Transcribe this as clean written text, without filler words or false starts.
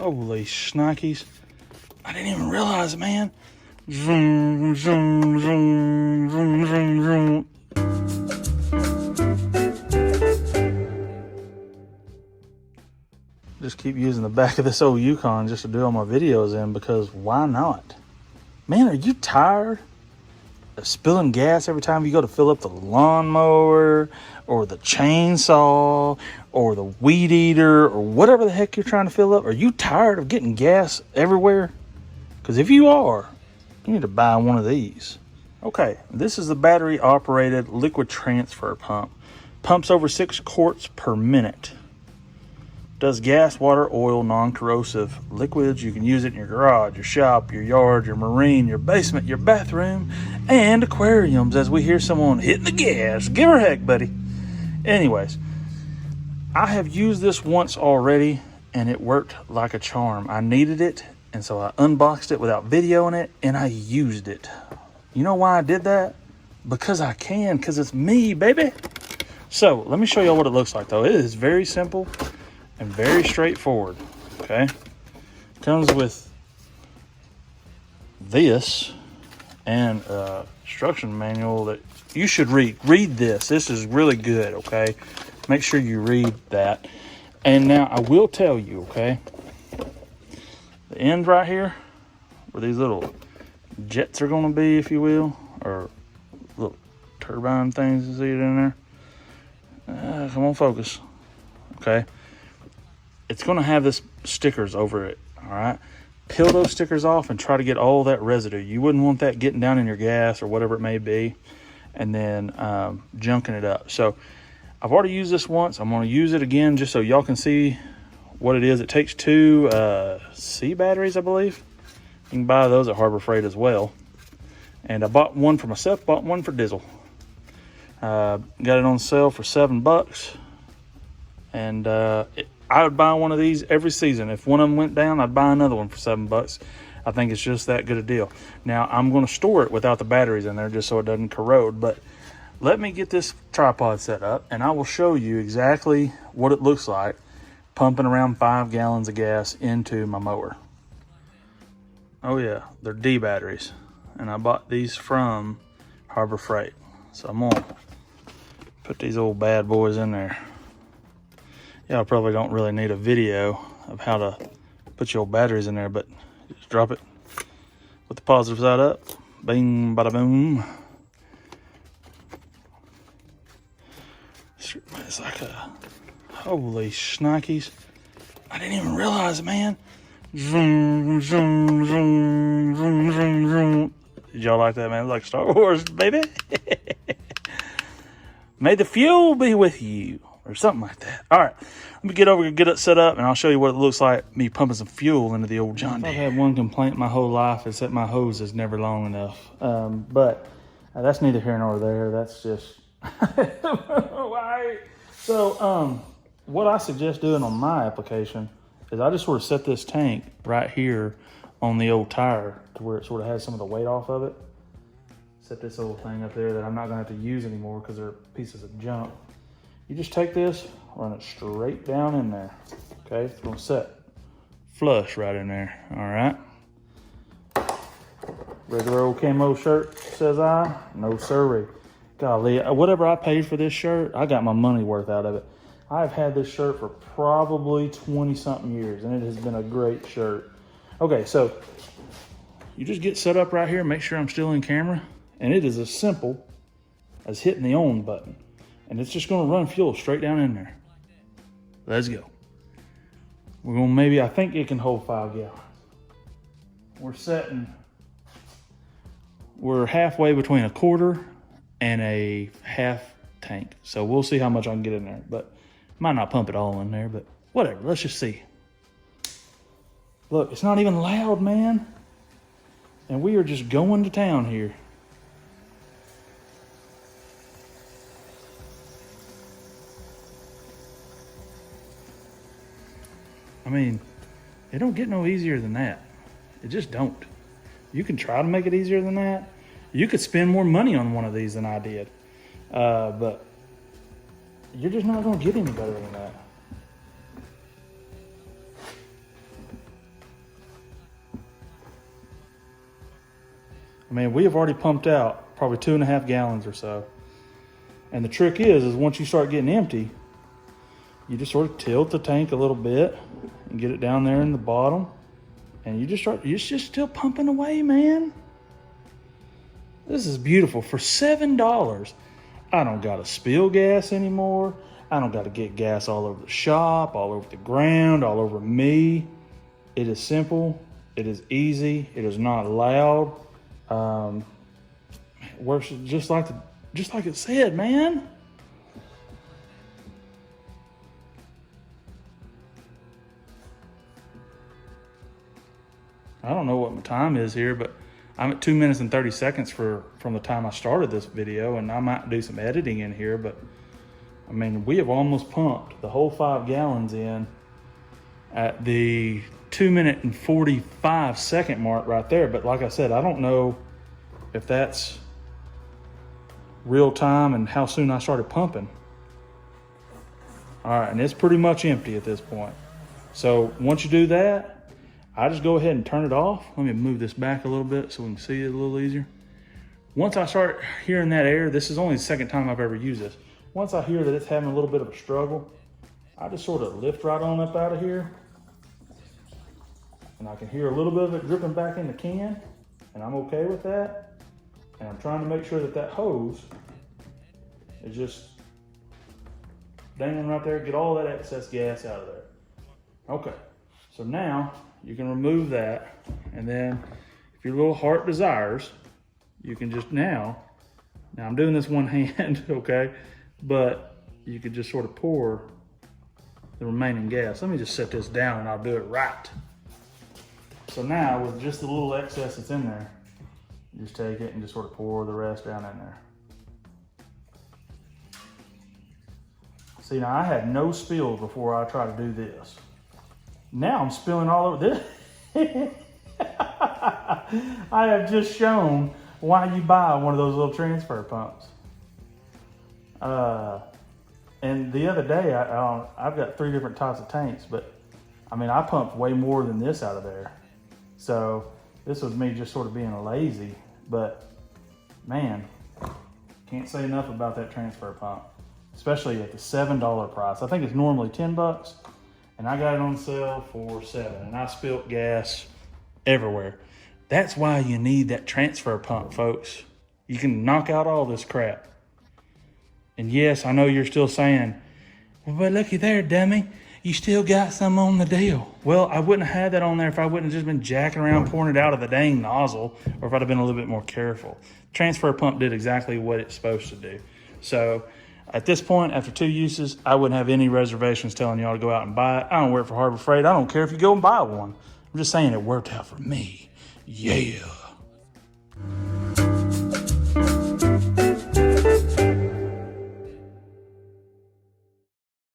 Holy shnikes. I didn't even realize it, man. Zoom, zoom, zoom, zoom, zoom, zoom. Just keep using the back of this old Yukon just to do all my videos in, because why not? Man, are you tired of spilling gas every time you go to fill up the lawnmower or the chainsaw or the weed eater or whatever the heck you're trying to fill up? Are you tired of getting gas everywhere? Because if you are, you need to buy one of these. Okay, this is the battery operated liquid transfer pump. Pumps over 6 quarts per minute. Does gas, water, oil, non-corrosive liquids. You can use it in your garage, your shop, your yard, your marine, your basement, your bathroom, and aquariums, as we hear someone hitting the gas. Give her a heck, buddy. Anyways, I have used this once already, and it worked like a charm. I needed it, and so I unboxed it without videoing it, and I used it. You know why I did that? Because I can, because it's me, baby. So, let me show you what it looks like, though. It is very simple and very straightforward. Okay, comes with this and instruction manual that you should read. This is really good. Okay, make sure you read that. And now I will tell you, okay, the end right here where these little jets are going to be, if you will, or little turbine things, you see it in there. Come on, focus. Okay, it's going to have this stickers over it. All right, peel those stickers off and try to get all that residue. You wouldn't want that getting down in your gas or whatever it may be, and then junking it up. So I've already used this once. I'm going to use it again just so y'all can see what it is. It takes 2 C batteries, I believe. You can buy those at Harbor Freight as well. And I bought one for myself, bought one for Dizzle. Got it on sale for $7. And I would buy one of these every season. If one of them went down, I'd buy another one for $7. I think it's just that good a deal. Now, I'm going to store it without the batteries in there just so it doesn't corrode. But let me get this tripod set up, and I will show you exactly what it looks like pumping around 5 gallons of gas into my mower. Oh yeah, they're D batteries, and I bought these from Harbor Freight. So I'm gonna put these old bad boys in there. Y'all probably don't really need a video of how to put your old batteries in there, but just drop it with the positive side up. Bing, bada boom. It's like a, holy shnikes. I didn't even realize it, man. Zoom, zoom, zoom, zoom, zoom, zoom. Did y'all like that, man? It's like Star Wars, baby. May the fuel be with you, or something like that. All right, let me get over and get it set up, and I'll show you what it looks like, me pumping some fuel into the old John Deere. I've had one complaint my whole life, is that my hose is never long enough. But that's neither here nor there. That's just... Why? So, what I suggest doing on my application is I just sort of set this tank right here on the old tire to where it sort of has some of the weight off of it. Set this old thing up there that I'm not going to have to use anymore because they're pieces of junk. You just take this, run it straight down in there. Okay, it's going to set flush right in there. All right. Regular old camo shirt, says I. No sirree. Golly, whatever I paid for this shirt, I got my money worth out of it. I've had this shirt for probably 20-something years, and it has been a great shirt. Okay, so you just get set up right here, make sure I'm still in camera, and it is as simple as hitting the on button. And it's just going to run fuel straight down in there. Let's go. We're going to maybe, I think it can hold 5 gallons. We're halfway between a quarter and a half tank. So we'll see how much I can get in there. But might not pump it all in there, but whatever. Let's just see. Look, it's not even loud, man. And we are just going to town here. I mean, it don't get no easier than that. It just don't. You can try to make it easier than that. You could spend more money on one of these than I did. But you're just not going to get any better than that. Man, we have already pumped out probably 2.5 gallons or so. And the trick is once you start getting empty, you just sort of tilt the tank a little bit and get it down there in the bottom. And you it's just still pumping away, man. This is beautiful. For $7, I don't gotta spill gas anymore. I don't gotta get gas all over the shop, all over the ground, all over me. It is simple. It is easy. It is not loud. Works just like it said, man. I don't know what my time is here, but I'm at 2 minutes and 30 seconds from the time I started this video, and I might do some editing in here, but I mean, we have almost pumped the whole 5 gallons in at the 2 minute and 45 second mark right there. But like I said, I don't know if that's real time and how soon I started pumping. All right, and it's pretty much empty at this point. So once you do that, I just go ahead and turn it off. Let me move this back a little bit so we can see it a little easier. Once I start hearing that air, this is only the second time I've ever used this. Once I hear that it's having a little bit of a struggle, I just sort of lift right on up out of here. And I can hear a little bit of it dripping back in the can, and I'm okay with that. And I'm trying to make sure that hose is just dangling right there, get all that excess gas out of there. Okay, so now you can remove that, and then if your little heart desires, you can just now I'm doing this one hand, okay, but you could just sort of pour the remaining gas. Let me just set this down and I'll do it right. So now with just the little excess that's in there, you just take it and just sort of pour the rest down in there. See, now I had no spills before I tried to do this. Now I'm spilling all over this. I have just shown why you buy one of those little transfer pumps. And the other day, I've got 3 different types of tanks, but I mean, I pumped way more than this out of there. So this was me just sort of being lazy, but man, can't say enough about that transfer pump, especially at the $7 price. I think it's normally 10 bucks, and I got it on sale for $7, and I spilt gas everywhere. That's why you need that transfer pump, folks. You can knock out all this crap. And yes, I know you're still saying, well, but looky there, dummy. You still got some on the deal. Well, I wouldn't have had that on there if I wouldn't have just been jacking around pouring it out of the dang nozzle, or if I'd have been a little bit more careful. Transfer pump did exactly what it's supposed to do. So at this point, after 2 uses, I wouldn't have any reservations telling y'all to go out and buy it. I don't work for Harbor Freight. I don't care if you go and buy one. I'm just saying it worked out for me. Yeah.